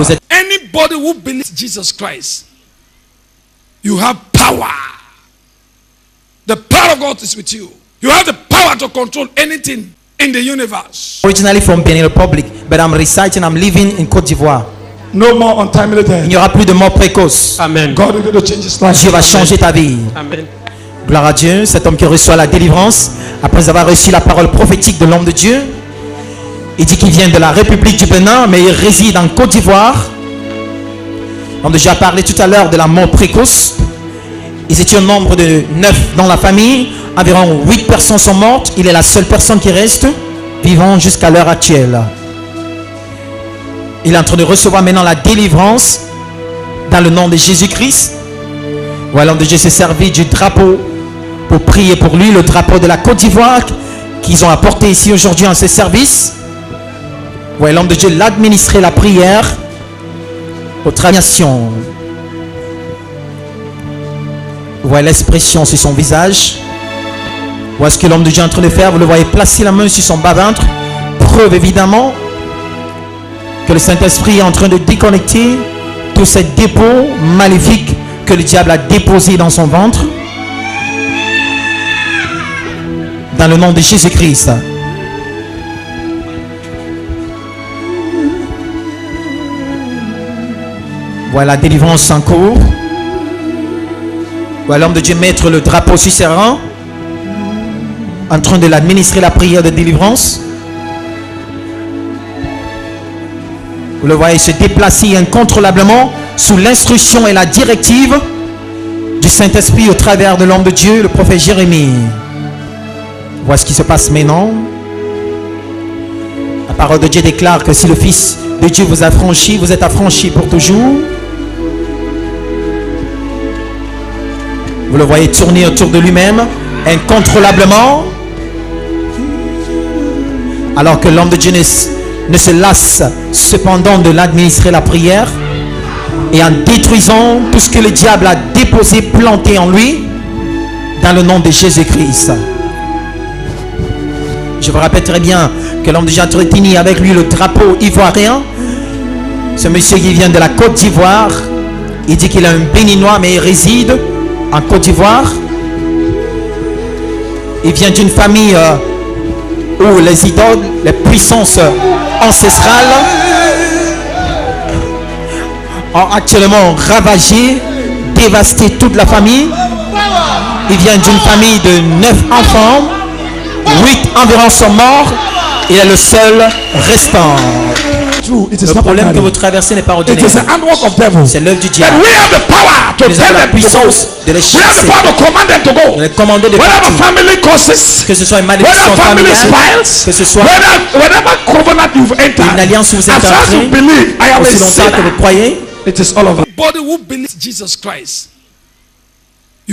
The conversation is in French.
Anybody who believes Jesus Christ, you have power. The power of God is with you. You have the power to control anything in the universe. Originally from Benin Republic, but I'm residing, I'm living in Côte d'Ivoire. No more untimely death. Il n'y aura plus de mort précoce. Amen. God is going to change his life. Dieu va changer ta vie. Amen. Gloire à Dieu, cet homme qui reçoit la délivrance, après avoir reçu la parole prophétique de l'homme de Dieu, il dit qu'il vient de la République du Bénin, mais il réside en Côte d'Ivoire. L'homme de Dieu a parlé tout à l'heure de la mort précoce. Ils étaient un nombre de 9 dans la famille. Environ 8 personnes sont mortes. Il est la seule personne qui reste vivant jusqu'à l'heure actuelle. Il est en train de recevoir maintenant la délivrance dans le nom de Jésus-Christ. Voilà, l'homme de Dieu s'est servi du drapeau pour prier pour lui, le drapeau de la Côte d'Ivoire qu'ils ont apporté ici aujourd'hui en ce service. Voilà, l'homme de Dieu l'a administré la prière aux traditions. Voilà l'expression sur son visage. Voilà ce que l'homme de Dieu est en train de faire. Vous le voyez placer la main sur son bas-ventre. Preuve évidemment que le Saint-Esprit est en train de déconnecter tous ces dépôts maléfiques que le diable a déposés dans son ventre. Dans le nom de Jésus-Christ. Voilà la délivrance en cours. Voilà l'homme de Dieu mettre le drapeau sur ses rangs, en train de l'administrer la prière de délivrance. Vous le voyez se déplacer incontrôlablement sous l'instruction et la directive du Saint-Esprit au travers de l'homme de Dieu, le prophète Jérémie. Voilà ce qui se passe maintenant. La parole de Dieu déclare que si le Fils de Dieu vous a franchi, vous êtes affranchi pour toujours. Vous le voyez tourner autour de lui-même incontrôlablement, alors que l'homme de Dieu ne se lasse cependant de l'administrer la prière, et en détruisant tout ce que le diable a déposé, planté en lui, dans le nom de Jésus-Christ. Je vous rappelle très bien que l'homme de Dieu a entretenu avec lui le drapeau ivoirien. Ce monsieur qui vient de la Côte d'Ivoire, il dit qu'il est un béninois mais il réside en Côte d'Ivoire. Il vient d'une famille où les idoles, les puissances ancestrales ont actuellement ravagé, dévasté toute la famille. Il vient d'une famille de 9 enfants. 8 environ sont morts. Il est le seul restant. Le problème que vous traversez n'est pas ordinaire. C'est l'œuvre du diable. Nous avons la puissance de les chasser, de les commander de partir. Que ce soit une malédiction familiale, que ce soit une alliance où vous êtes entrés, aussi longtemps que vous croyez. Anybody who believes Jesus Christ,